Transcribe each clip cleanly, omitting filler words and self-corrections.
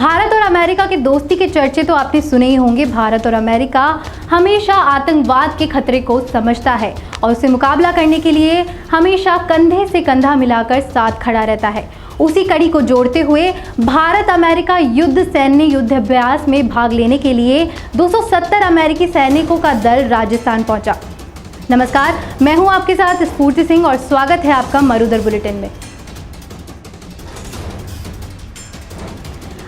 भारत और अमेरिका की दोस्ती के चर्चे तो आपने सुने ही होंगे। भारत और अमेरिका हमेशा आतंकवाद के खतरे को समझता है और उसे मुकाबला करने के लिए हमेशा कंधे से कंधा मिलाकर साथ खड़ा रहता है। उसी कड़ी को जोड़ते हुए भारत अमेरिका युद्ध सैन्य युद्धाभ्यास में भाग लेने के लिए 270 अमेरिकी सैनिकों का दल राजस्थान पहुंचा। नमस्कार, मैं हूं आपके साथ स्फूर्ति सिंह और स्वागत है आपका मरुधर बुलेटिन में।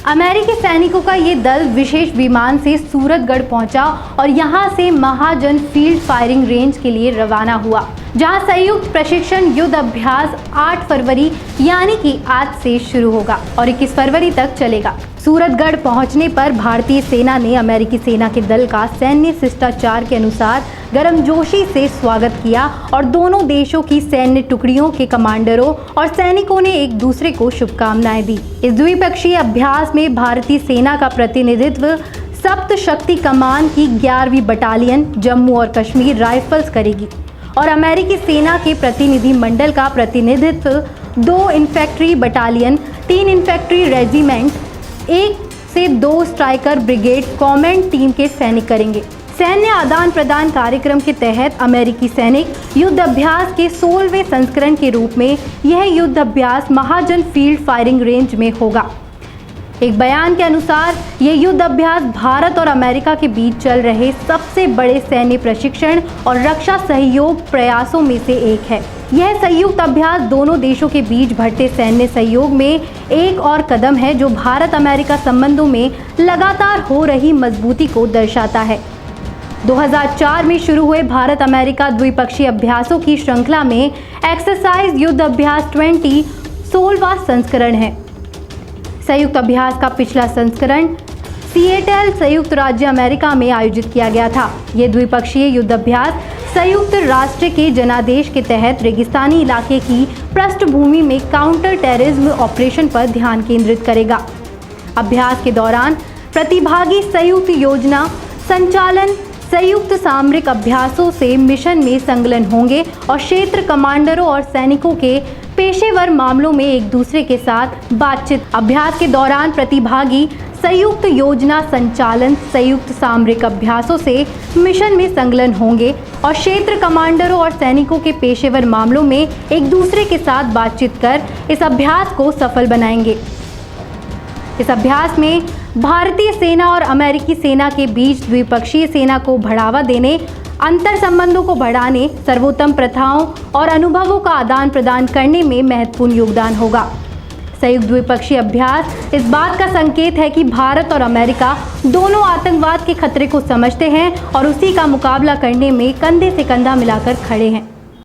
अमेरिकी सैनिकों का ये दल विशेष विमान से सूरतगढ़ पहुंचा और यहां से महाजन फील्ड फायरिंग रेंज के लिए रवाना हुआ, जहां संयुक्त प्रशिक्षण युद्ध अभ्यास 8 फरवरी यानी कि आज से शुरू होगा और 21 फरवरी तक चलेगा। सूरतगढ़ पहुंचने पर भारतीय सेना ने अमेरिकी सेना के दल का सैन्य शिष्टाचार के अनुसार गर्मजोशी से स्वागत किया और दोनों देशों की सैन्य टुकड़ियों के कमांडरों और सैनिकों ने एक दूसरे को शुभकामनाएं दी। इस द्विपक्षीय अभ्यास में भारतीय सेना का प्रतिनिधित्व सप्त शक्ति कमान की 11वीं बटालियन जम्मू और कश्मीर राइफल्स करेगी और अमेरिकी सेना के प्रतिनिधि मंडल का प्रतिनिधित्व 2 इन्फेंट्री बटालियन, 3 इन्फेंट्री रेजिमेंट, 1 से 2 स्ट्राइकर ब्रिगेड कॉमेंड टीम के सैनिक करेंगे। सैन्य आदान प्रदान कार्यक्रम के तहत अमेरिकी सैनिक युद्ध अभ्यास के 16वें संस्करण के रूप में यह युद्ध अभ्यास महाजन फील्ड फायरिंग रेंज में होगा। एक बयान के अनुसार यह युद्ध अभ्यास भारत और अमेरिका के बीच चल रहे सबसे बड़े सैन्य प्रशिक्षण और रक्षा सहयोग प्रयासों में से एक है। यह संयुक्त अभ्यास दोनों देशों के बीच बढ़ते सैन्य सहयोग में एक और कदम है, जो भारत अमेरिका संबंधों में लगातार हो रही मजबूती को दर्शाता है। 2004 में शुरू हुए भारत अमेरिका द्विपक्षीय अभ्यासों की श्रृंखला में एक्सरसाइज युद्ध अभ्यास 20 16वां संस्करण है। संयुक्त अभ्यास का पिछला संस्करण सिएटल संयुक्त राज्य अमेरिका में आयोजित किया गया था। यह द्विपक्षीय युद्ध अभ्यास संयुक्त राष्ट्र के जनादेश के तहत रेगिस्तानी इलाके की पृष्ठभूमि में काउंटर टेररिज्म ऑपरेशन पर ध्यान केंद्रित करेगा। अभ्यास के दौरान प्रतिभागी संयुक्त योजना संचालन, संयुक्त सामरिक अभ्यासों से मिशन में संलग्न होंगे और क्षेत्र कमांडरों और सैनिकों के पेशेवर मामलों में एक दूसरे के साथ बातचीत। अभ्यास के दौरान प्रतिभागी संयुक्त योजना संचालन, संयुक्त सामरिक अभ्यासों से मिशन में संलग्न होंगे और क्षेत्र कमांडरों और सैनिकों के पेशेवर मामलों में एक दूसरे के साथ बातचीत कर इस अभ्यास को सफल बनाएंगे। इस अभ्यास में भारतीय सेना और अमेरिकी सेना के बीच द्विपक्षीय सेना को बढ़ावा देने, अंतर संबंधों को बढ़ाने, सर्वोत्तम प्रथाओं और अनुभवों का आदान प्रदान करने में महत्वपूर्ण योगदान होगा। संयुक्त द्विपक्षीय अभ्यास इस बात का संकेत है कि भारत और अमेरिका दोनों आतंकवाद के खतरे को समझते हैं और उसी का मुकाबला करने में कंधे से कंधा मिलाकर खड़े हैं।